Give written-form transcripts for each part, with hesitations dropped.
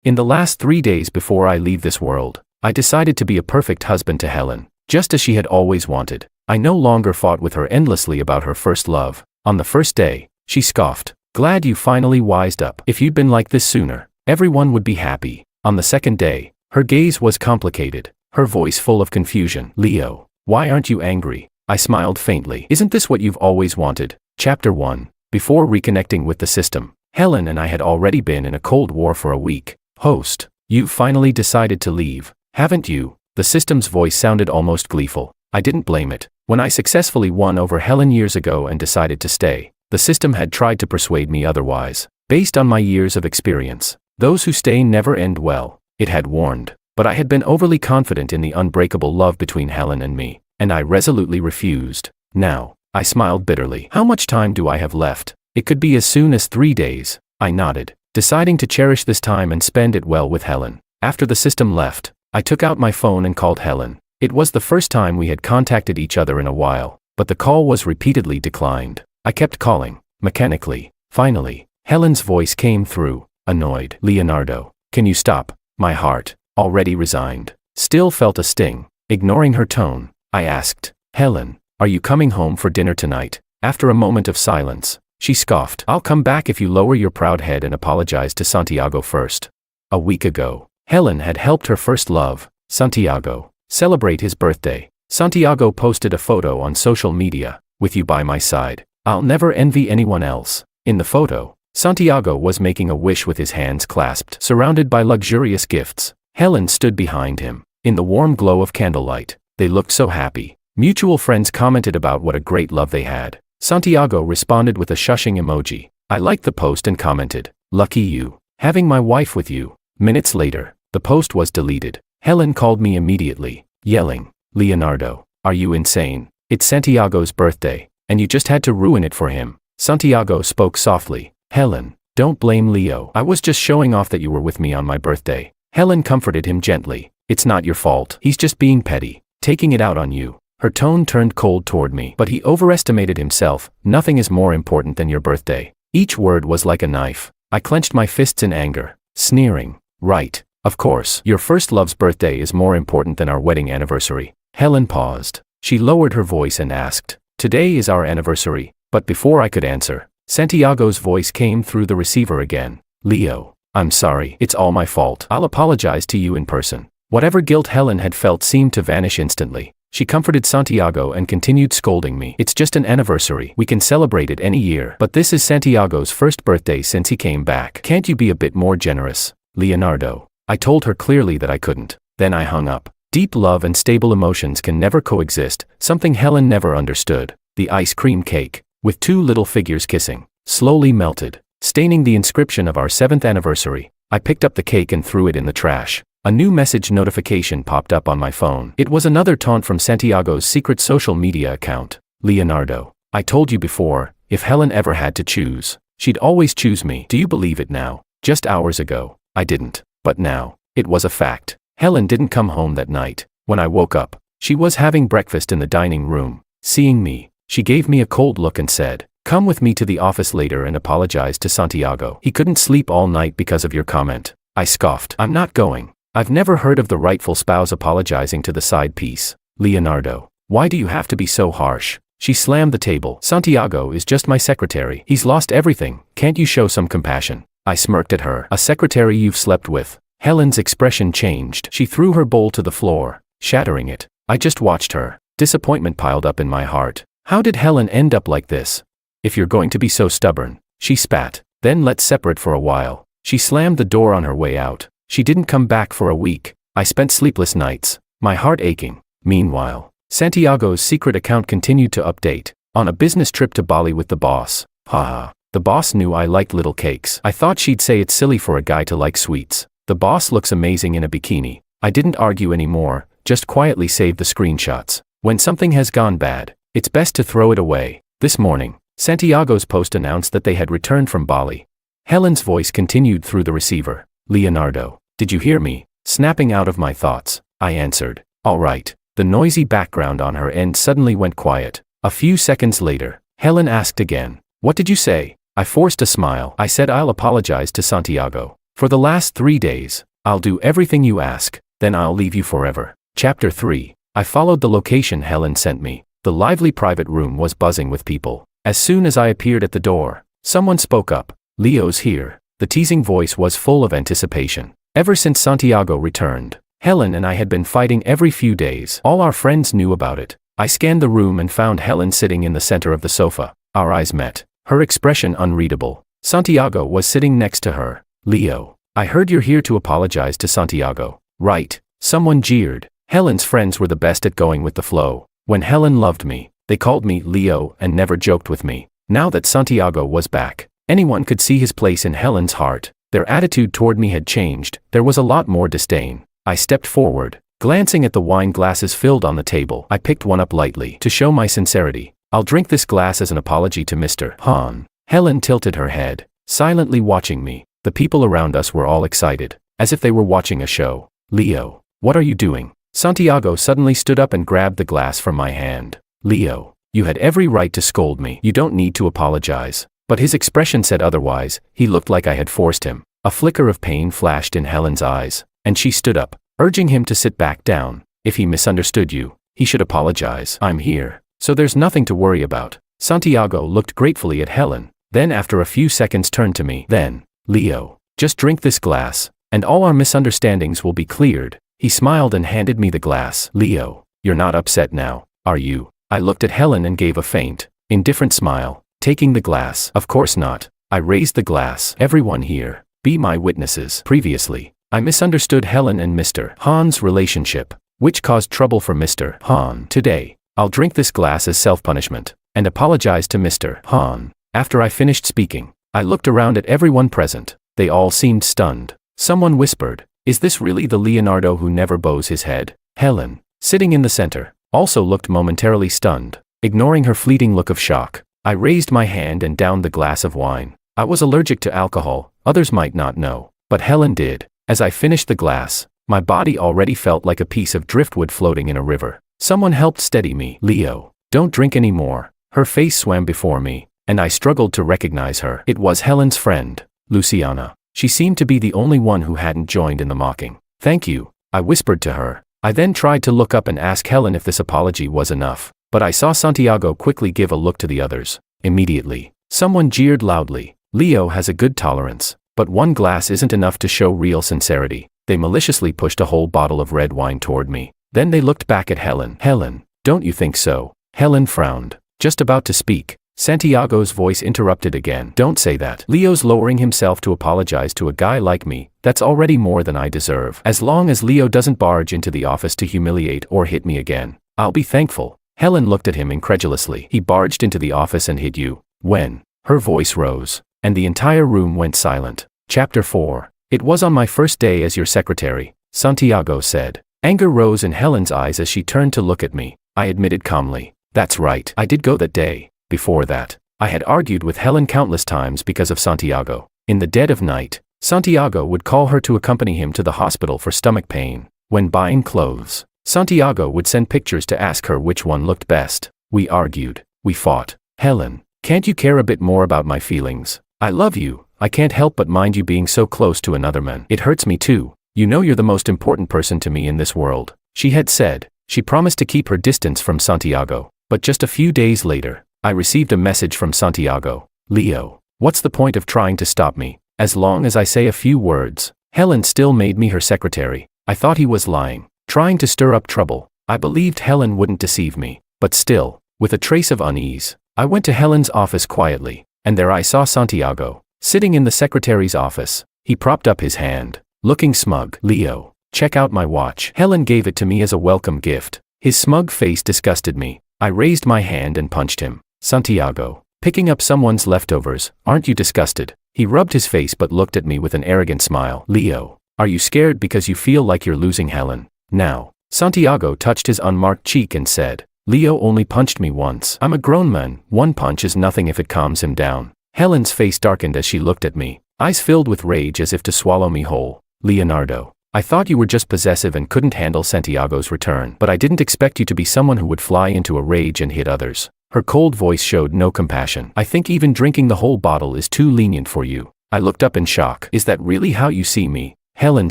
In the last 3 days before I leave this world, I decided to be a perfect husband to Helen, just as she had always wanted. I no longer fought with her endlessly about her first love. On the first day, she scoffed. Glad you finally wised up. If you'd been like this sooner, everyone would be happy. On the second day, her gaze was complicated, her voice full of confusion. Leo, why aren't you angry? I smiled faintly. Isn't this what you've always wanted? Chapter 1. Before reconnecting with the system, Helen and I had already been in a cold war for a week. Host, you've finally decided to leave, haven't you? The system's voice sounded almost gleeful. I didn't blame it. When I successfully won over Helen years ago and decided to stay, the system had tried to persuade me otherwise. Based on my years of experience, those who stay never end well, it had warned. But I had been overly confident in the unbreakable love between Helen and me, and I resolutely refused. Now, I smiled bitterly. How much time do I have left? It could be as soon as 3 days. I nodded, deciding to cherish this time and spend it well with Helen. After the system left, I took out my phone and called Helen. It was the first time we had contacted each other in a while, but the call was repeatedly declined. I kept calling, mechanically. Finally, Helen's voice came through, annoyed. Leonardo, can you stop? My heart, already resigned, still felt a sting. Ignoring her tone, I asked, Helen, are you coming home for dinner tonight? After a moment of silence, she scoffed. I'll come back if you lower your proud head and apologize to Santiago first. A week ago, Helen had helped her first love, Santiago, celebrate his birthday. Santiago posted a photo on social media, with you by my side. I'll never envy anyone else. In the photo, Santiago was making a wish with his hands clasped, surrounded by luxurious gifts. Helen stood behind him. In the warm glow of candlelight, they looked so happy. Mutual friends commented about what a great love they had. Santiago responded with a shushing emoji. I liked the post and commented, lucky you, having my wife with you. Minutes later, the post was deleted. Helen called me immediately, yelling, Leonardo, are you insane? It's Santiago's birthday, and you just had to ruin it for him. Santiago spoke softly. Helen, don't blame Leo. I was just showing off that you were with me on my birthday. Helen comforted him gently. It's not your fault. He's just being petty, taking it out on you. Her tone turned cold toward me. But he overestimated himself. Nothing is more important than your birthday. Each word was like a knife. I clenched my fists in anger, sneering. Right, of course. Your first love's birthday is more important than our wedding anniversary. Helen paused. She lowered her voice and asked, today is our anniversary. But before I could answer, Santiago's voice came through the receiver again. Leo, I'm sorry. It's all my fault. I'll apologize to you in person. Whatever guilt Helen had felt seemed to vanish instantly. She comforted Santiago and continued scolding me. It's just an anniversary. We can celebrate it any year. But this is Santiago's first birthday since he came back. Can't you be a bit more generous, Leonardo? I told her clearly that I couldn't. Then I hung up. Deep love and stable emotions can never coexist, something Helen never understood. The ice cream cake, with 2 little figures kissing, slowly melted, staining the inscription of our 7th anniversary. I picked up the cake and threw it in the trash. A new message notification popped up on my phone. It was another taunt from Santiago's secret social media account. Leonardo, I told you before, if Helen ever had to choose, she'd always choose me. Do you believe it now? Just hours ago, I didn't. But now, it was a fact. Helen didn't come home that night. When I woke up, she was having breakfast in the dining room. Seeing me, she gave me a cold look and said, come with me to the office later and apologize to Santiago. He couldn't sleep all night because of your comment. I scoffed. I'm not going. I've never heard of the rightful spouse apologizing to the side piece. Leonardo, why do you have to be so harsh? She slammed the table. Santiago is just my secretary. He's lost everything. Can't you show some compassion? I smirked at her. A secretary you've slept with? Helen's expression changed. She threw her bowl to the floor, shattering it. I just watched her. Disappointment piled up in my heart. How did Helen end up like this? If you're going to be so stubborn, she spat, then let's separate for a while. She slammed the door on her way out. She didn't come back for a week. I spent sleepless nights, my heart aching. Meanwhile, Santiago's secret account continued to update. On a business trip to Bali with the boss. Haha. The boss knew I liked little cakes. I thought she'd say it's silly for a guy to like sweets. The boss looks amazing in a bikini. I didn't argue anymore, just quietly saved the screenshots. When something has gone bad, it's best to throw it away. This morning, Santiago's post announced that they had returned from Bali. Helen's voice continued through the receiver. Leonardo, did you hear me? Snapping out of my thoughts, I answered, all right. The noisy background on her end suddenly went quiet. A few seconds later, Helen asked again, what did you say? I forced a smile. I said I'll apologize to Santiago. For the last 3 days, I'll do everything you ask, then I'll leave you forever. Chapter 3. I followed the location Helen sent me. The lively private room was buzzing with people. As soon as I appeared at the door, someone spoke up. Leo's here. The teasing voice was full of anticipation. Ever since Santiago returned, Helen and I had been fighting every few days. All our friends knew about it. I scanned the room and found Helen sitting in the center of the sofa. Our eyes met. Her expression unreadable. Santiago was sitting next to her. Leo, I heard you're here to apologize to Santiago. Right. Someone jeered. Helen's friends were the best at going with the flow. When Helen loved me, they called me Leo and never joked with me. Now that Santiago was back, anyone could see his place in Helen's heart. Their attitude toward me had changed. There was a lot more disdain. I stepped forward. Glancing at the wine glasses filled on the table, I picked one up lightly to show my sincerity. I'll drink this glass as an apology to Mr. Han. Helen tilted her head, silently watching me. The people around us were all excited, as if they were watching a show. Leo, what are you doing? Santiago suddenly stood up and grabbed the glass from my hand. Leo, you had every right to scold me. You don't need to apologize. But his expression said otherwise. He looked like I had forced him. A flicker of pain flashed in Helen's eyes, and she stood up, urging him to sit back down. If he misunderstood you, he should apologize. I'm here, so there's nothing to worry about. Santiago looked gratefully at Helen, then after a few seconds turned to me. Then, Leo, just drink this glass, and all our misunderstandings will be cleared. He smiled and handed me the glass. Leo, you're not upset now, are you? I looked at Helen and gave a faint, indifferent smile, taking the glass. Of course not. I raised the glass. Everyone here, be my witnesses. Previously, I misunderstood Helen and Mr. Han's relationship, which caused trouble for Mr. Han. Today, I'll drink this glass as self-punishment, and apologize to Mr. Han. After I finished speaking, I looked around at everyone present. They all seemed stunned. Someone whispered, is this really the Leonardo who never bows his head? Helen, sitting in the center, also looked momentarily stunned. Ignoring her fleeting look of shock, I raised my hand and downed the glass of wine. I was allergic to alcohol, others might not know, but Helen did. As I finished the glass, my body already felt like a piece of driftwood floating in a river. Someone helped steady me. Leo, don't drink anymore. Her face swam before me, and I struggled to recognize her. It was Helen's friend, Luciana. She seemed to be the only one who hadn't joined in the mocking. Thank you, I whispered to her. I then tried to look up and ask Helen if this apology was enough, but I saw Santiago quickly give a look to the others. Immediately, someone jeered loudly. Leo has a good tolerance, but one glass isn't enough to show real sincerity. They maliciously pushed a whole bottle of red wine toward me. Then they looked back at Helen. Helen, don't you think so? Helen frowned, just about to speak. Santiago's voice interrupted again. Don't say that. Leo's lowering himself to apologize to a guy like me. That's already more than I deserve. As long as Leo doesn't barge into the office to humiliate or hit me again, I'll be thankful. Helen looked at him incredulously. He barged into the office and hit you. When? Her voice rose, and the entire room went silent. Chapter 4. It was on my first day as your secretary, Santiago said. Anger rose in Helen's eyes as she turned to look at me. I admitted calmly. That's right. I did go that day. Before that, I had argued with Helen countless times because of Santiago. In the dead of night, Santiago would call her to accompany him to the hospital for stomach pain. When buying clothes, Santiago would send pictures to ask her which one looked best. We argued. We fought. Helen, can't you care a bit more about my feelings? I love you. I can't help but mind you being so close to another man. It hurts me too. You know you're the most important person to me in this world, she had said. She promised to keep her distance from Santiago, but just a few days later, I received a message from Santiago. Leo, what's the point of trying to stop me? As long as I say a few words. Helen still made me her secretary. I thought he was lying, trying to stir up trouble. I believed Helen wouldn't deceive me, but still, with a trace of unease, I went to Helen's office quietly, and there I saw Santiago, sitting in the secretary's office. He propped up his hand, looking smug. Leo, check out my watch. Helen gave it to me as a welcome gift. His smug face disgusted me. I raised my hand and punched him. Santiago, picking up someone's leftovers, aren't you disgusted? He rubbed his face but looked at me with an arrogant smile. Leo, are you scared because you feel like you're losing Helen? Now, Santiago touched his unmarked cheek and said, Leo only punched me once. I'm a grown man. One punch is nothing if it calms him down. Helen's face darkened as she looked at me, eyes filled with rage as if to swallow me whole. Leonardo, I thought you were just possessive and couldn't handle Santiago's return, but I didn't expect you to be someone who would fly into a rage and hit others. Her cold voice showed no compassion. I think even drinking the whole bottle is too lenient for you. I looked up in shock. Is that really how you see me? Helen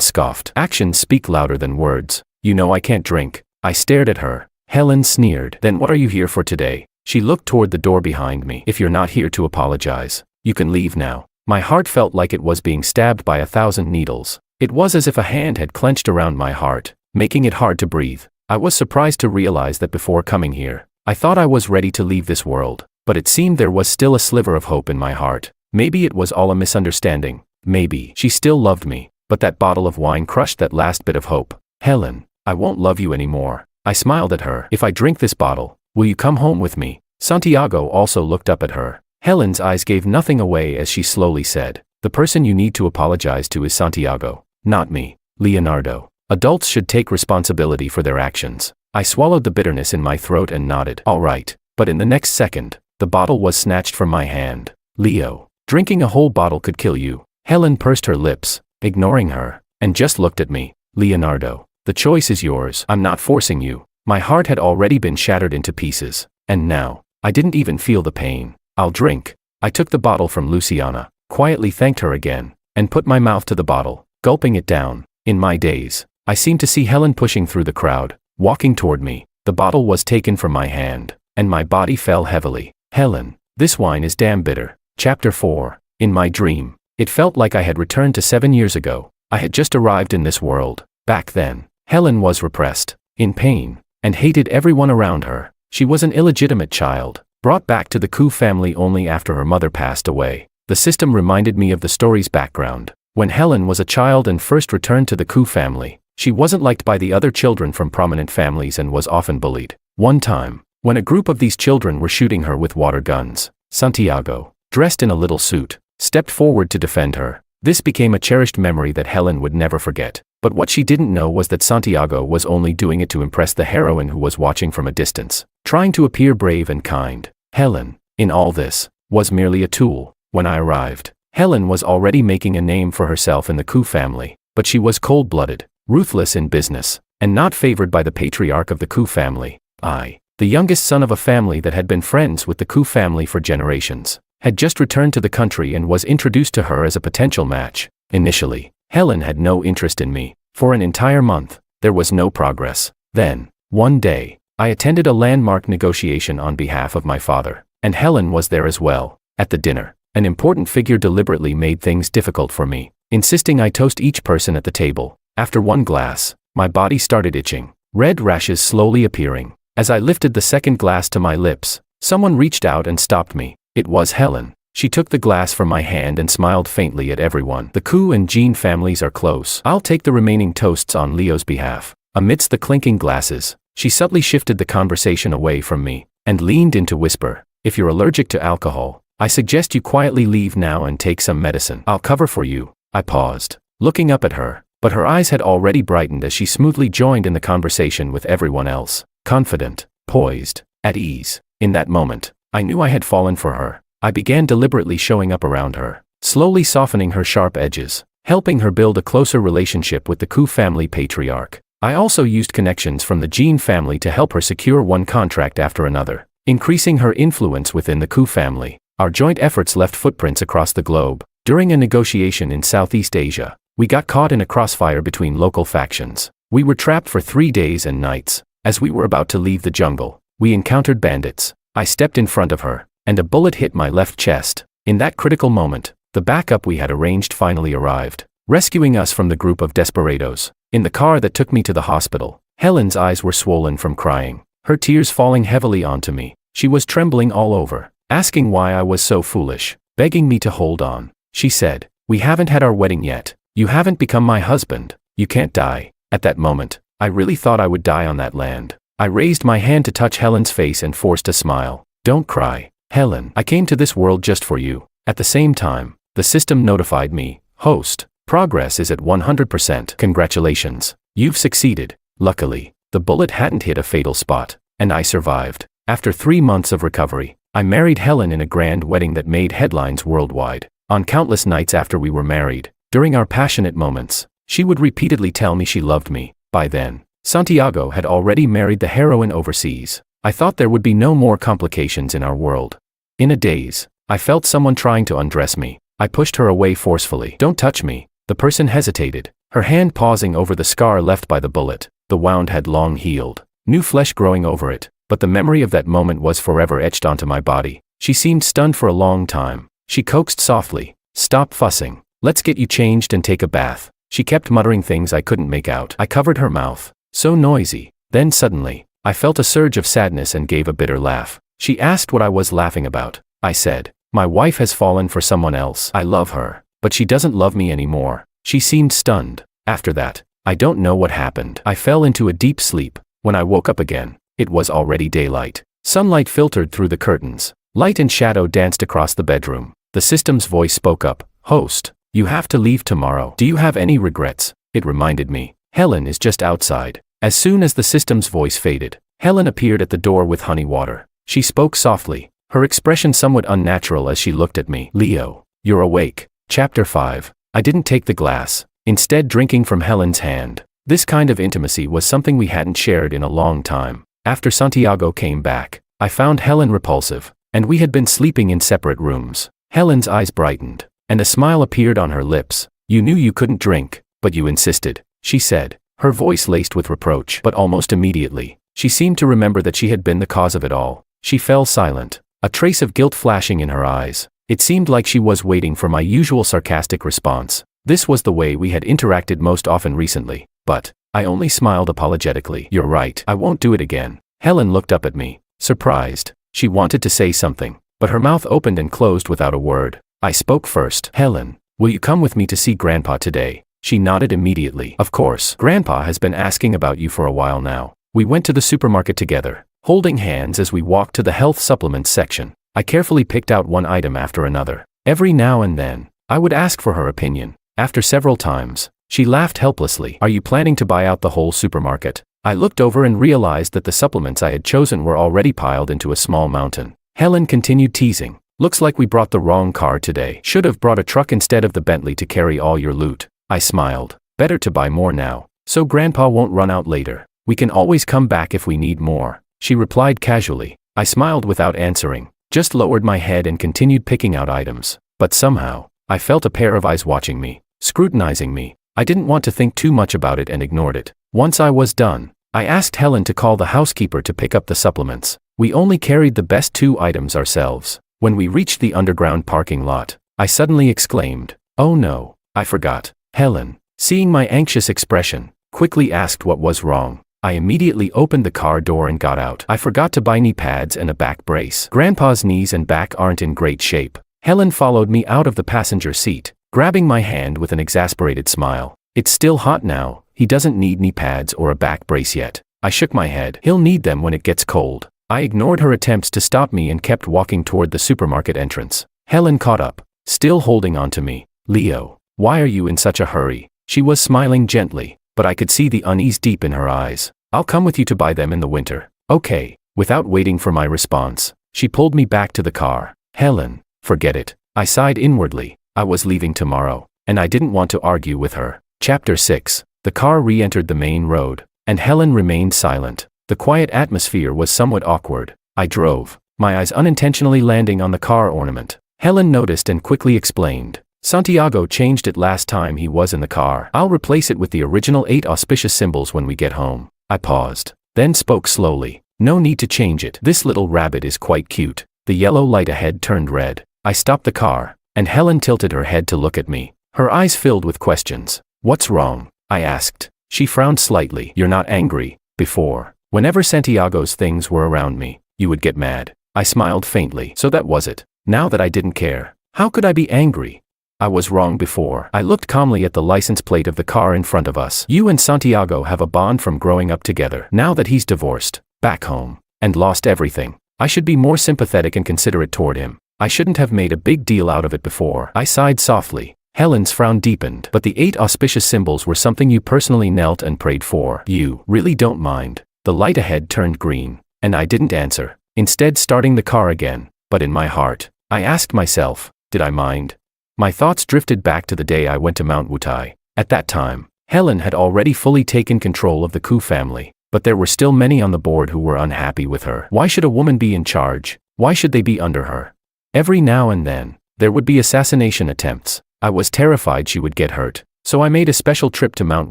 scoffed. Actions speak louder than words. You know I can't drink. I stared at her. Helen sneered. Then what are you here for today? She looked toward the door behind me. If you're not here to apologize, you can leave now. My heart felt like it was being stabbed by 1,000 needles. It was as if a hand had clenched around my heart, making it hard to breathe. I was surprised to realize that before coming here, I thought I was ready to leave this world, but it seemed there was still a sliver of hope in my heart. Maybe it was all a misunderstanding. Maybe she still loved me, but that bottle of wine crushed that last bit of hope. Helen, I won't love you anymore. I smiled at her. If I drink this bottle, will you come home with me? Santiago also looked up at her. Helen's eyes gave nothing away as she slowly said, the person you need to apologize to is Santiago, not me, Leonardo. Adults should take responsibility for their actions. I swallowed the bitterness in my throat and nodded. All right, but in the next second, the bottle was snatched from my hand. Leo, drinking a whole bottle could kill you. Helen pursed her lips, ignoring her, and just looked at me. Leonardo, the choice is yours. I'm not forcing you. My heart had already been shattered into pieces, and now, I didn't even feel the pain. I'll drink. I took the bottle from Luciana, quietly thanked her again, and put my mouth to the bottle, gulping it down. In my daze, I seemed to see Helen pushing through the crowd, walking toward me. The bottle was taken from my hand, and my body fell heavily. Helen, this wine is damn bitter. Chapter 4. In my dream, it felt like I had returned to 7 years ago. I had just arrived in this world. Back then, Helen was repressed, in pain, and hated everyone around her. She was an illegitimate child, brought back to the Koo family only after her mother passed away. The system reminded me of the story's background. When Helen was a child and first returned to the Koo family, she wasn't liked by the other children from prominent families and was often bullied. One time, when a group of these children were shooting her with water guns, Santiago, dressed in a little suit, stepped forward to defend her. This became a cherished memory that Helen would never forget. But what she didn't know was that Santiago was only doing it to impress the heroine who was watching from a distance, trying to appear brave and kind. Helen, in all this, was merely a tool. When I arrived, Helen was already making a name for herself in the Koo family, but she was cold-blooded, ruthless in business, and not favored by the patriarch of the Koo family. I, the youngest son of a family that had been friends with the Koo family for generations, had just returned to the country and was introduced to her as a potential match. Initially, Helen had no interest in me. For an entire month, there was no progress. Then, one day, I attended a landmark negotiation on behalf of my father, and Helen was there as well. At the dinner, an important figure deliberately made things difficult for me, insisting I toast each person at the table. After one glass, my body started itching, red rashes slowly appearing. As I lifted the second glass to my lips, someone reached out and stopped me. It was Helen. She took the glass from my hand and smiled faintly at everyone. The Koo and Jean families are close. I'll take the remaining toasts on Leo's behalf. Amidst the clinking glasses, she subtly shifted the conversation away from me, and leaned in to whisper, if you're allergic to alcohol, I suggest you quietly leave now and take some medicine. I'll cover for you. I paused, looking up at her, but her eyes had already brightened as she smoothly joined in the conversation with everyone else, confident, poised, at ease. In that moment, I knew I had fallen for her. I began deliberately showing up around her, slowly softening her sharp edges, helping her build a closer relationship with the Koo family patriarch. I also used connections from the Jean family to help her secure one contract after another, increasing her influence within the Koo family. Our joint efforts left footprints across the globe. During a negotiation in Southeast Asia, we got caught in a crossfire between local factions. We were trapped for 3 days and nights. As we were about to leave the jungle, we encountered bandits. I stepped in front of her, and a bullet hit my left chest. In that critical moment, the backup we had arranged finally arrived, rescuing us from the group of desperados. In the car that took me to the hospital, Helen's eyes were swollen from crying, her tears falling heavily onto me. She was trembling all over, asking why I was so foolish, begging me to hold on. She said, we haven't had our wedding yet. You haven't become my husband. You can't die. At that moment, I really thought I would die on that land. I raised my hand to touch Helen's face and forced a smile. Don't cry, Helen. I came to this world just for you. At the same time, the system notified me, host, progress is at 100%. Congratulations. You've succeeded. Luckily, the bullet hadn't hit a fatal spot, and I survived. After 3 months of recovery, I married Helen in a grand wedding that made headlines worldwide. On countless nights after we were married, during our passionate moments, she would repeatedly tell me she loved me. By then, Santiago had already married the heroine overseas. I thought there would be no more complications in our world. In a daze, I felt someone trying to undress me. I pushed her away forcefully. Don't touch me. The person hesitated, her hand pausing over the scar left by the bullet. The wound had long healed, new flesh growing over it, but the memory of that moment was forever etched onto my body. She seemed stunned for a long time. She coaxed softly. Stop fussing. Let's get you changed and take a bath. She kept muttering things I couldn't make out. I covered her mouth. So noisy. Then suddenly, I felt a surge of sadness and gave a bitter laugh. She asked what I was laughing about. I said, my wife has fallen for someone else. I love her, but she doesn't love me anymore. She seemed stunned. After that, I don't know what happened. I fell into a deep sleep. When I woke up again, it was already daylight. Sunlight filtered through the curtains. Light and shadow danced across the bedroom. The system's voice spoke up. Host, you have to leave tomorrow. Do you have any regrets? It reminded me. Helen is just outside. As soon as the system's voice faded, Helen appeared at the door with honey water. She spoke softly, her expression somewhat unnatural as she looked at me. Leo, you're awake. Chapter 5. I didn't take the glass, instead drinking from Helen's hand. This kind of intimacy was something we hadn't shared in a long time. After Santiago came back, I found Helen repulsive, and we had been sleeping in separate rooms. Helen's eyes brightened, and a smile appeared on her lips. You knew you couldn't drink, but you insisted, she said, her voice laced with reproach. But almost immediately, she seemed to remember that she had been the cause of it all. She fell silent, a trace of guilt flashing in her eyes. It seemed like she was waiting for my usual sarcastic response. This was the way we had interacted most often recently, but I only smiled apologetically. You're right, I won't do it again. Helen looked up at me, surprised. She wanted to say something, but her mouth opened and closed without a word. I spoke first. Helen, will you come with me to see Grandpa today? She nodded immediately. Of course. Grandpa has been asking about you for a while now. We went to the supermarket together, holding hands as we walked to the health supplements section. I carefully picked out one item after another. Every now and then, I would ask for her opinion. After several times, she laughed helplessly. Are you planning to buy out the whole supermarket? I looked over and realized that the supplements I had chosen were already piled into a small mountain. Helen continued teasing. Looks like we brought the wrong car today. Should have brought a truck instead of the Bentley to carry all your loot. I smiled. Better to buy more now, so Grandpa won't run out later. We can always come back if we need more. She replied casually. I smiled without answering, just lowered my head and continued picking out items. But somehow, I felt a pair of eyes watching me, scrutinizing me. I didn't want to think too much about it and ignored it. Once I was done, I asked Helen to call the housekeeper to pick up the supplements. We only carried the best 2 items ourselves. When we reached the underground parking lot, I suddenly exclaimed, oh no, I forgot. Helen, seeing my anxious expression, quickly asked what was wrong. I immediately opened the car door and got out. I forgot to buy knee pads and a back brace. Grandpa's knees and back aren't in great shape. Helen followed me out of the passenger seat, grabbing my hand with an exasperated smile. It's still hot now. He doesn't need knee pads or a back brace yet. I shook my head. He'll need them when it gets cold. I ignored her attempts to stop me and kept walking toward the supermarket entrance. Helen caught up, still holding on to me. Leo, why are you in such a hurry? She was smiling gently, but I could see the unease deep in her eyes. I'll come with you to buy them in the winter. Okay. Without waiting for my response, she pulled me back to the car. Helen, forget it. I sighed inwardly. I was leaving tomorrow, and I didn't want to argue with her. Chapter 6. The car re-entered the main road, and Helen remained silent. The quiet atmosphere was somewhat awkward. I drove, my eyes unintentionally landing on the car ornament. Helen noticed and quickly explained. Santiago changed it last time he was in the car. I'll replace it with the original 8 auspicious symbols when we get home. I paused, then spoke slowly. No need to change it. This little rabbit is quite cute. The yellow light ahead turned red. I stopped the car, and Helen tilted her head to look at me, her eyes filled with questions. What's wrong? I asked. She frowned slightly. You're not angry. Before, whenever Santiago's things were around me, you would get mad. I smiled faintly. So that was it. Now that I didn't care, how could I be angry? I was wrong before. I looked calmly at the license plate of the car in front of us. You and Santiago have a bond from growing up together. Now that he's divorced, back home, and lost everything, I should be more sympathetic and considerate toward him. I shouldn't have made a big deal out of it before. I sighed softly. Helen's frown deepened. But the 8 auspicious symbols were something you personally knelt and prayed for. You really don't mind. The light ahead turned green, and I didn't answer, instead starting the car again. But in my heart, I asked myself, did I mind? My thoughts drifted back to the day I went to Mount Wutai. At that time, Helen had already fully taken control of the Ku family, but there were still many on the board who were unhappy with her. Why should a woman be in charge? Why should they be under her? Every now and then, There would be assassination attempts. I was terrified she would get hurt. So I made a special trip to Mount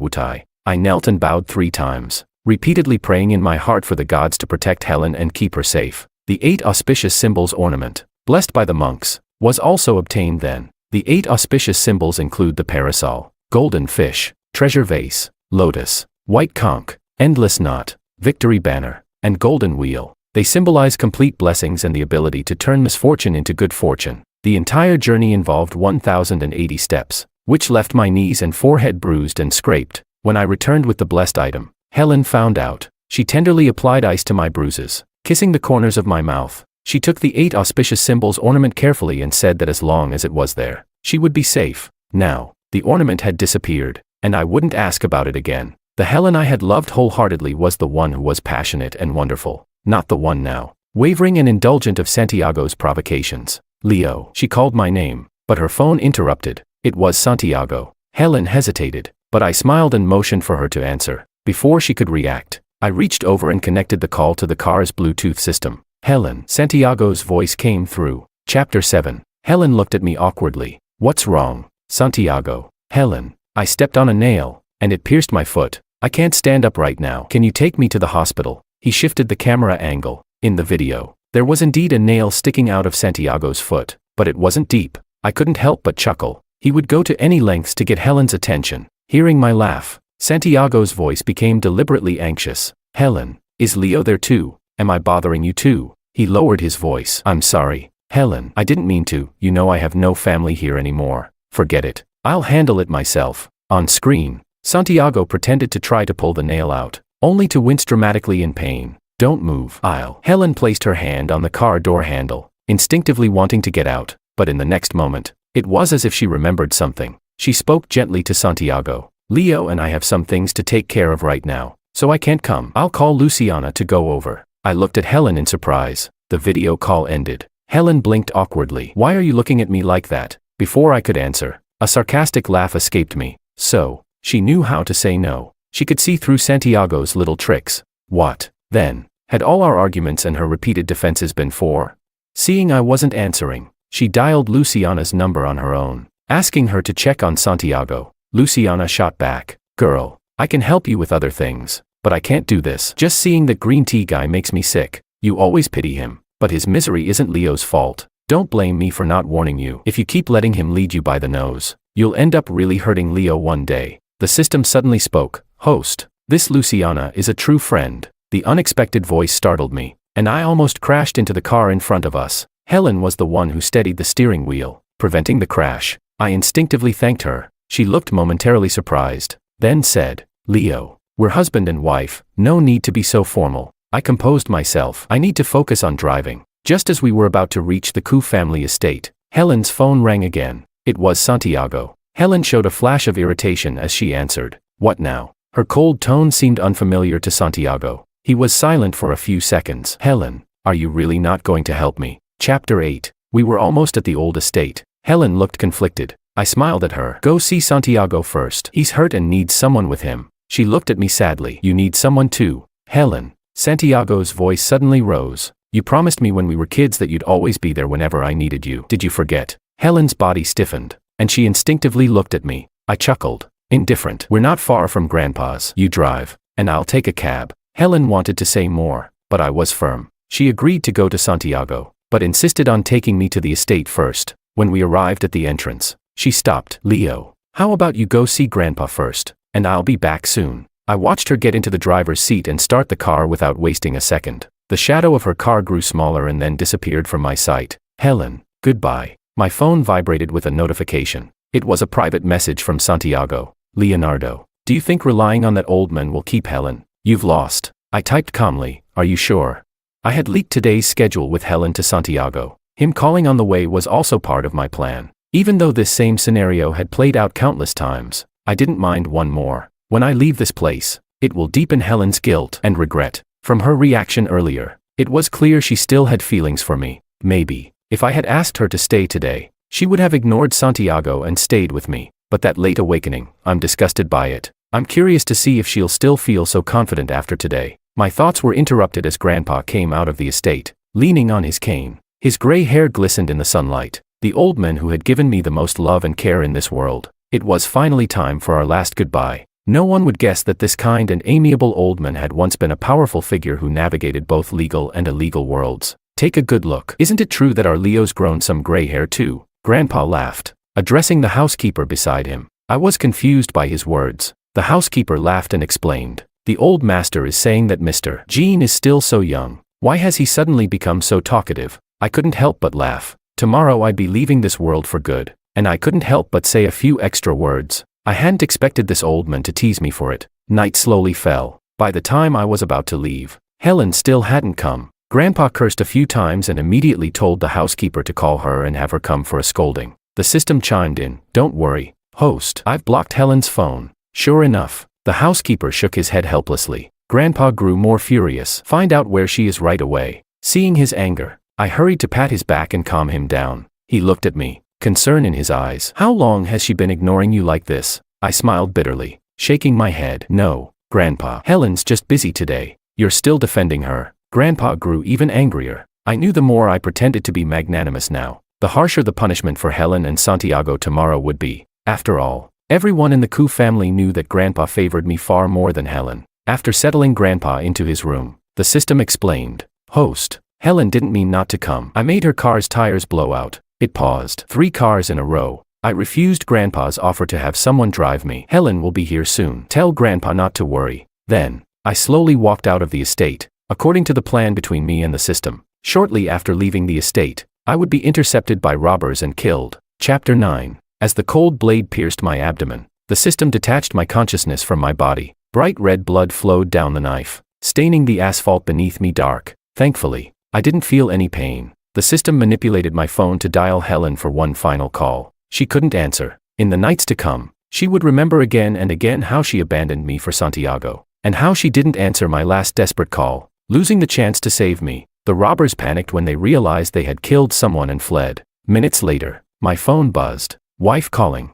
Wutai. I knelt and bowed 3 times, repeatedly praying in my heart for the gods to protect Helen and keep her safe. The 8 auspicious symbols ornament, blessed by the monks, was also obtained then. The 8 auspicious symbols include the parasol, golden fish, treasure vase, lotus, white conch, endless knot, victory banner, and golden wheel. They symbolize complete blessings and the ability to turn misfortune into good fortune. The entire journey involved 1,080 steps, which left my knees and forehead bruised and scraped. When I returned with the blessed item, Helen found out. She tenderly applied ice to my bruises, kissing the corners of my mouth. She took the 8 auspicious symbols ornament carefully and said that as long as it was there, she would be safe. Now, the ornament had disappeared, and I wouldn't ask about it again. The Helen I had loved wholeheartedly was the one who was passionate and wonderful, not the one now, wavering and indulgent of Santiago's provocations. Leo. She called my name, but her phone interrupted. It was Santiago. Helen hesitated, but I smiled and motioned for her to answer. Before she could react, I reached over and connected the call to the car's Bluetooth system. Helen. Santiago's voice came through. Chapter 7. Helen looked at me awkwardly. What's wrong, Santiago? Helen. I stepped on a nail, and it pierced my foot. I can't stand up right now. Can you take me to the hospital? He shifted the camera angle. In the video, there was indeed a nail sticking out of Santiago's foot, but it wasn't deep. I couldn't help but chuckle. He would go to any lengths to get Helen's attention. Hearing my laugh, Santiago's voice became deliberately anxious. Helen, is Leo there too? Am I bothering you too? He lowered his voice. I'm sorry, Helen. I didn't mean to. You know I have no family here anymore. Forget it. I'll handle it myself. On screen, Santiago pretended to try to pull the nail out, only to wince dramatically in pain. Don't move. Helen placed her hand on the car door handle, instinctively wanting to get out, but in the next moment, it was as if she remembered something. She spoke gently to Santiago. Leo and I have some things to take care of right now, so I can't come. I'll call Luciana to go over. I looked at Helen in surprise. The video call ended. Helen blinked awkwardly. Why are you looking at me like that? Before I could answer, a sarcastic laugh escaped me. So, she knew how to say no. She could see through Santiago's little tricks. What, then, had all our arguments and her repeated defenses been for? Seeing I wasn't answering, she dialed Luciana's number on her own, asking her to check on Santiago. Luciana shot back. Girl, I can help you with other things, but I can't do this. Just seeing that green tea guy makes me sick. You always pity him, but his misery isn't Leo's fault. Don't blame me for not warning you. If you keep letting him lead you by the nose, you'll end up really hurting Leo one day. The system suddenly spoke. Host, this Luciana is a true friend. The unexpected voice startled me, and I almost crashed into the car in front of us. Helen was the one who steadied the steering wheel, preventing the crash. I instinctively thanked her. She looked momentarily surprised, then said, Leo, we're husband and wife, no need to be so formal. I composed myself. I need to focus on driving. Just as we were about to reach the Ku family estate, Helen's phone rang again. It was Santiago. Helen showed a flash of irritation as she answered. What now? Her cold tone seemed unfamiliar to Santiago. He was silent for a few seconds. Helen, are you really not going to help me? Chapter 8. We were almost at the old estate. Helen looked conflicted. I smiled at her. Go see Santiago first. He's hurt and needs someone with him. She looked at me sadly. You need someone too, Helen. Santiago's voice suddenly rose. You promised me when we were kids that you'd always be there whenever I needed you. Did you forget? Helen's body stiffened, and she instinctively looked at me. I chuckled. Indifferent. We're not far from Grandpa's. You drive, and I'll take a cab. Helen wanted to say more, but I was firm. She agreed to go to Santiago, but insisted on taking me to the estate first. When we arrived at the entrance, she stopped. Leo, how about you go see Grandpa first, and I'll be back soon. I watched her get into the driver's seat and start the car without wasting a second. The shadow of her car grew smaller and then disappeared from my sight. Helen, goodbye. My phone vibrated with a notification. It was a private message from Santiago. Leonardo, do you think relying on that old man will keep Helen? You've lost. I typed calmly. Are you sure? I had leaked today's schedule with Helen to Santiago. Him calling on the way was also part of my plan. Even though this same scenario had played out countless times, I didn't mind one more. When I leave this place, it will deepen Helen's guilt and regret. From her reaction earlier, it was clear she still had feelings for me. Maybe, if I had asked her to stay today, she would have ignored Santiago and stayed with me. But that late awakening, I'm disgusted by it. I'm curious to see if she'll still feel so confident after today. My thoughts were interrupted as Grandpa came out of the estate, leaning on his cane. His gray hair glistened in the sunlight. the old man who had given me the most love and care in this world. It was finally time for our last goodbye. No one would guess that this kind and amiable old man had once been a powerful figure who navigated both legal and illegal worlds. Take a good look. Isn't it true that our Leo's grown some gray hair too? Grandpa laughed, addressing the housekeeper beside him. I was confused by his words. The housekeeper laughed and explained. The old master is saying that Mr. Jean is still so young. Why has he suddenly become so talkative? I couldn't help but laugh. Tomorrow I'd be leaving this world for good, and I couldn't help but say a few extra words. I hadn't expected this old man to tease me for it. Night slowly fell. By the time I was about to leave, Helen still hadn't come. Grandpa cursed a few times and immediately told the housekeeper to call her and have her come for a scolding. The system chimed in. Don't worry, host. I've blocked Helen's phone. Sure enough, the housekeeper shook his head helplessly. Grandpa grew more furious. Find out where she is right away. Seeing his anger, I hurried to pat his back and calm him down. He looked at me, concern in his eyes. How long has she been ignoring you like this? I smiled bitterly, shaking my head. No, Grandpa. Helen's just busy today. You're still defending her. Grandpa grew even angrier. I knew the more I pretended to be magnanimous now, the harsher the punishment for Helen and Santiago tomorrow would be. After all, everyone in the Ku family knew that Grandpa favored me far more than Helen. After settling Grandpa into his room, the system explained. Host, Helen didn't mean not to come. I made her car's tires blow out. It paused. 3 cars in a row. I refused Grandpa's offer to have someone drive me. Helen will be here soon. Tell Grandpa not to worry. Then, I slowly walked out of the estate, according to the plan between me and the system. Shortly after leaving the estate, I would be intercepted by robbers and killed. Chapter 9. As the cold blade pierced my abdomen, the system detached my consciousness from my body. Bright red blood flowed down the knife, staining the asphalt beneath me dark. Thankfully, I didn't feel any pain. The system manipulated my phone to dial Helen for one final call. She couldn't answer. In the nights to come, she would remember again and again how she abandoned me for Santiago, and how she didn't answer my last desperate call, losing the chance to save me. The robbers panicked when they realized they had killed someone and fled. Minutes later, my phone buzzed. Wife calling,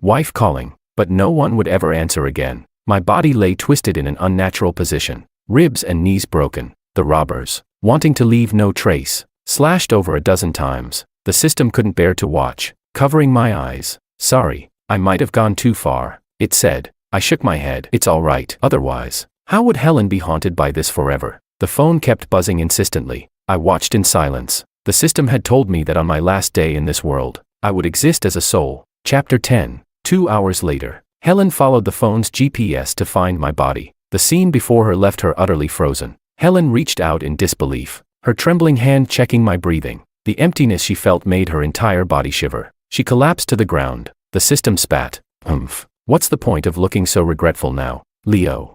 but no one would ever answer again. My body lay twisted in an unnatural position, ribs and knees broken. The robbers, wanting to leave no trace, slashed over a dozen times. The system couldn't bear to watch, covering my eyes. Sorry, I might have gone too far, it said. I shook my head. It's all right. Otherwise, how would Helen be haunted by this forever? The phone kept buzzing insistently. I watched in silence. The system had told me that on my last day in this world, I would exist as a soul. Chapter 10. 2 hours later, Helen followed the phone's GPS to find my body. The scene before her left her utterly frozen. Helen reached out in disbelief, her trembling hand checking my breathing. The emptiness she felt made her entire body shiver. She collapsed to the ground. The system spat. What's the point of looking so regretful now? Leo,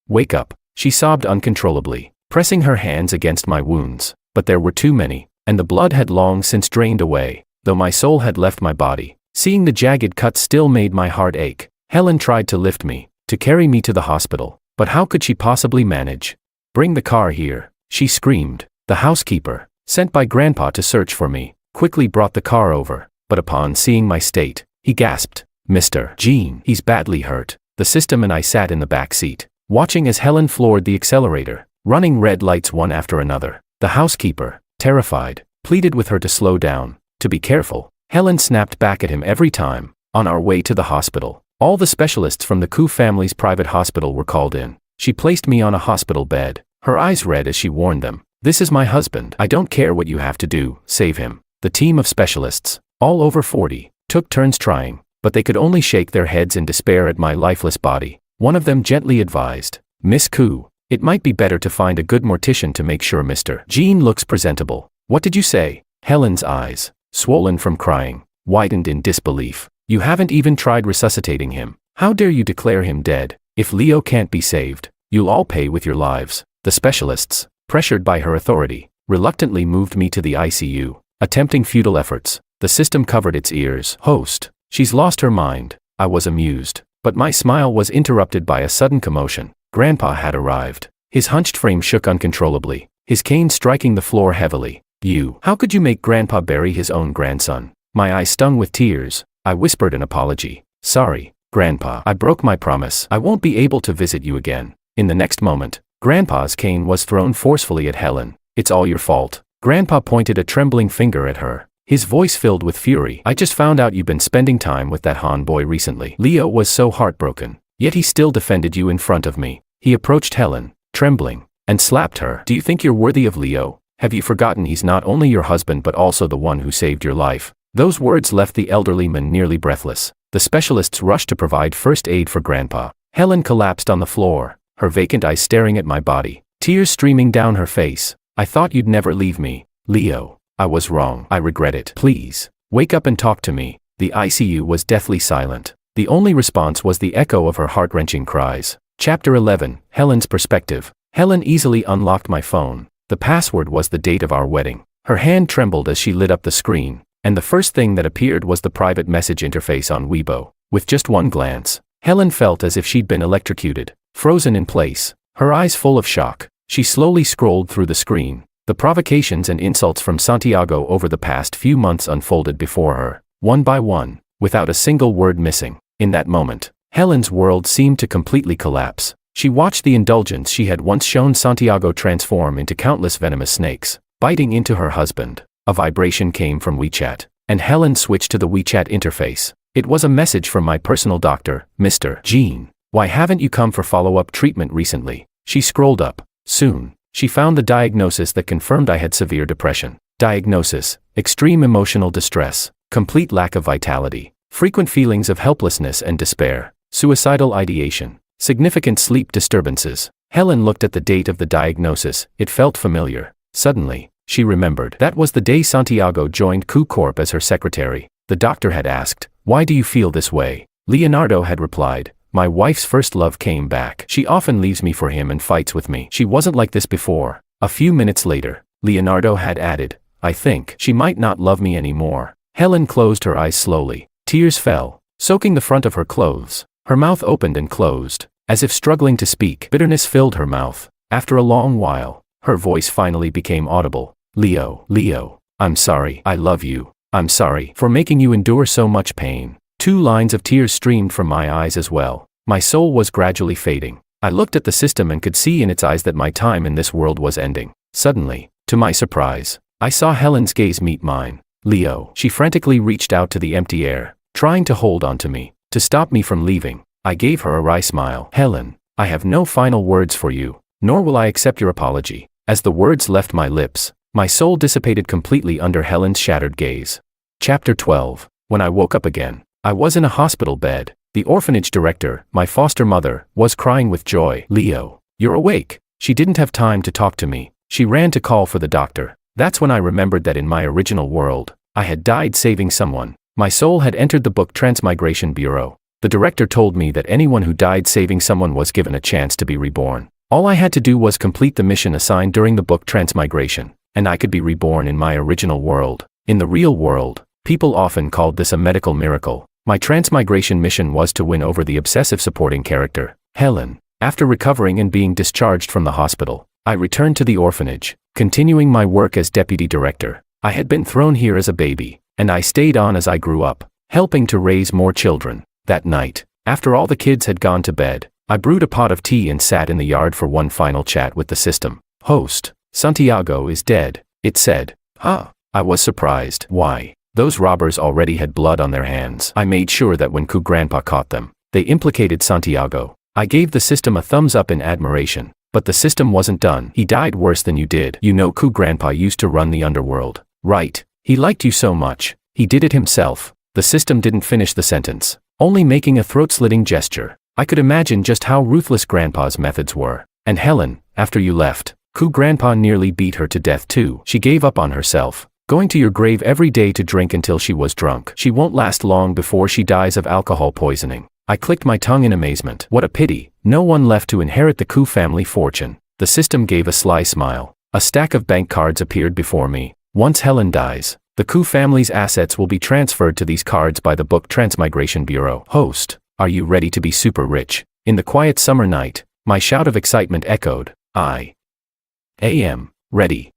wake up. She sobbed uncontrollably, pressing her hands against my wounds. But there were too many, and the blood had long since drained away, though my soul had left my body. Seeing the jagged cuts still made my heart ache. Helen tried to lift me, to carry me to the hospital, but how could she possibly manage? Bring the car here, she screamed. The housekeeper, sent by Grandpa to search for me, quickly brought the car over, but upon seeing my state, he gasped, Mr. Jean, he's badly hurt. The system and I sat in the back seat, watching as Helen floored the accelerator, running red lights one after another. The housekeeper, terrified, pleaded with her to slow down, to be careful. Helen snapped back at him every time. On our way to the hospital, all the specialists from the Ku family's private hospital were called in. She placed me on a hospital bed, her eyes red as she warned them. This is my husband. I don't care what you have to do, save him. The team of specialists, all over 40, took turns trying, but they could only shake their heads in despair at my lifeless body. One of them gently advised, Miss Ku, it might be better to find a good mortician to make sure Mr. Jean looks presentable. What did you say? Helen's eyes, swollen from crying, widened in disbelief. You haven't even tried resuscitating him. How dare you declare him dead? If Leo can't be saved, you'll all pay with your lives. The specialists, pressured by her authority, reluctantly moved me to the ICU, attempting futile efforts. The system covered its ears. Host, she's lost her mind. I was amused, but my smile was interrupted by a sudden commotion. Grandpa had arrived. His hunched frame shook uncontrollably, his cane striking the floor heavily. How could you make Grandpa bury his own grandson? My eyes stung with tears. I whispered an apology. Sorry, Grandpa. I broke my promise. I won't be able to visit you again. In the next moment, Grandpa's cane was thrown forcefully at Helen. It's all your fault. Grandpa pointed a trembling finger at her. his voice filled with fury. I just found out you've been spending time with that Han boy recently. Leo was so heartbroken, yet he still defended you in front of me. He approached Helen, trembling, and slapped her. Do you think you're worthy of Leo? Have you forgotten he's not only your husband but also the one who saved your life? Those words left the elderly man nearly breathless. The specialists rushed to provide first aid for Grandpa. Helen collapsed on the floor, her vacant eyes staring at my body, tears streaming down her face. I thought you'd never leave me, Leo. I was wrong. I regret it. Please, wake up and talk to me. The ICU was deathly silent. The only response was the echo of her heart-wrenching cries. Chapter 11, Helen's Perspective. Helen easily unlocked my phone. The password was the date of our wedding. Her hand trembled as she lit up the screen, and the first thing that appeared was the private message interface on Weibo. With just one glance, Helen felt as if she'd been electrocuted, frozen in place, her eyes full of shock. She slowly scrolled through the screen. The provocations and insults from Santiago over the past few months unfolded before her, one by one, without a single word missing. In that moment, Helen's world seemed to completely collapse. She watched the indulgence she had once shown Santiago transform into countless venomous snakes, biting into her husband. A vibration came from WeChat, and Helen switched to the WeChat interface. It was a message from my personal doctor, Mr. Jean. Why haven't you come for follow-up treatment recently? She scrolled up. Soon, she found the diagnosis that confirmed I had severe depression. Diagnosis: extreme emotional distress, complete lack of vitality, frequent feelings of helplessness and despair, suicidal ideation, significant sleep disturbances. Helen looked at the date of the diagnosis. It felt familiar. Suddenly, she remembered. That was the day Santiago joined Q Corp as her secretary. The doctor had asked, "Why do you feel this way?" Leonardo had replied, "My wife's first love came back. She often leaves me for him and fights with me. She wasn't like this before." A few minutes later, Leonardo had added, "I think she might not love me anymore." Helen closed her eyes slowly. Tears fell, soaking the front of her clothes. Her mouth opened and closed, as if struggling to speak. Bitterness filled her mouth. After a long while, her voice finally became audible. Leo, I'm sorry. I love you. I'm sorry for making you endure so much pain." 2 lines of tears streamed from my eyes as well. My soul was gradually fading. I looked at the system and could see in its eyes that my time in this world was ending. Suddenly, to my surprise, I saw Helen's gaze meet mine. "Leo." She frantically reached out to the empty air, trying to hold on to me, to stop me from leaving. I gave her a wry smile. "Helen, I have no final words for you, nor will I accept your apology." As the words left my lips, my soul dissipated completely under Helen's shattered gaze. Chapter 12. When I woke up again, I was in a hospital bed. The orphanage director, my foster mother, was crying with joy. "Leo, you're awake." She didn't have time to talk to me. She ran to call for the doctor. That's when I remembered that in my original world, I had died saving someone. My soul had entered the book Transmigration Bureau. The director told me that anyone who died saving someone was given a chance to be reborn. All I had to do was complete the mission assigned during the book Transmigration, and I could be reborn in my original world. In the real world, people often called this a medical miracle. My transmigration mission was to win over the obsessive supporting character, Helen. After recovering and being discharged from the hospital, I returned to the orphanage, continuing my work as deputy director. I had been thrown here as a baby, and I stayed on as I grew up, helping to raise more children. That night, after all the kids had gone to bed, I brewed a pot of tea and sat in the yard for one final chat with the system. "Host, Santiago is dead," it said. "Huh?" I was surprised. "Why?" Those robbers already had blood on their hands. I made sure that when Ku Grandpa caught them, they implicated Santiago. I gave the system a thumbs up in admiration. But the system wasn't done. "He died worse than you did. You know Ku Grandpa used to run the underworld, right? He liked you so much. He did it himself." The system didn't finish the sentence, only making a throat-slitting gesture. I could imagine just how ruthless Grandpa's methods were. "And Helen, after you left, Ku Grandpa nearly beat her to death too. She gave up on herself, going to your grave every day to drink until she was drunk. She won't last long before she dies of alcohol poisoning." I clicked my tongue in amazement. What a pity. No one left to inherit the Ku family fortune. The system gave a sly smile. A stack of bank cards appeared before me. "Once Helen dies, the Ku family's assets will be transferred to these cards by the book Transmigration Bureau." "Host, are you ready to be super rich?" In the quiet summer night, my shout of excitement echoed. "I am ready."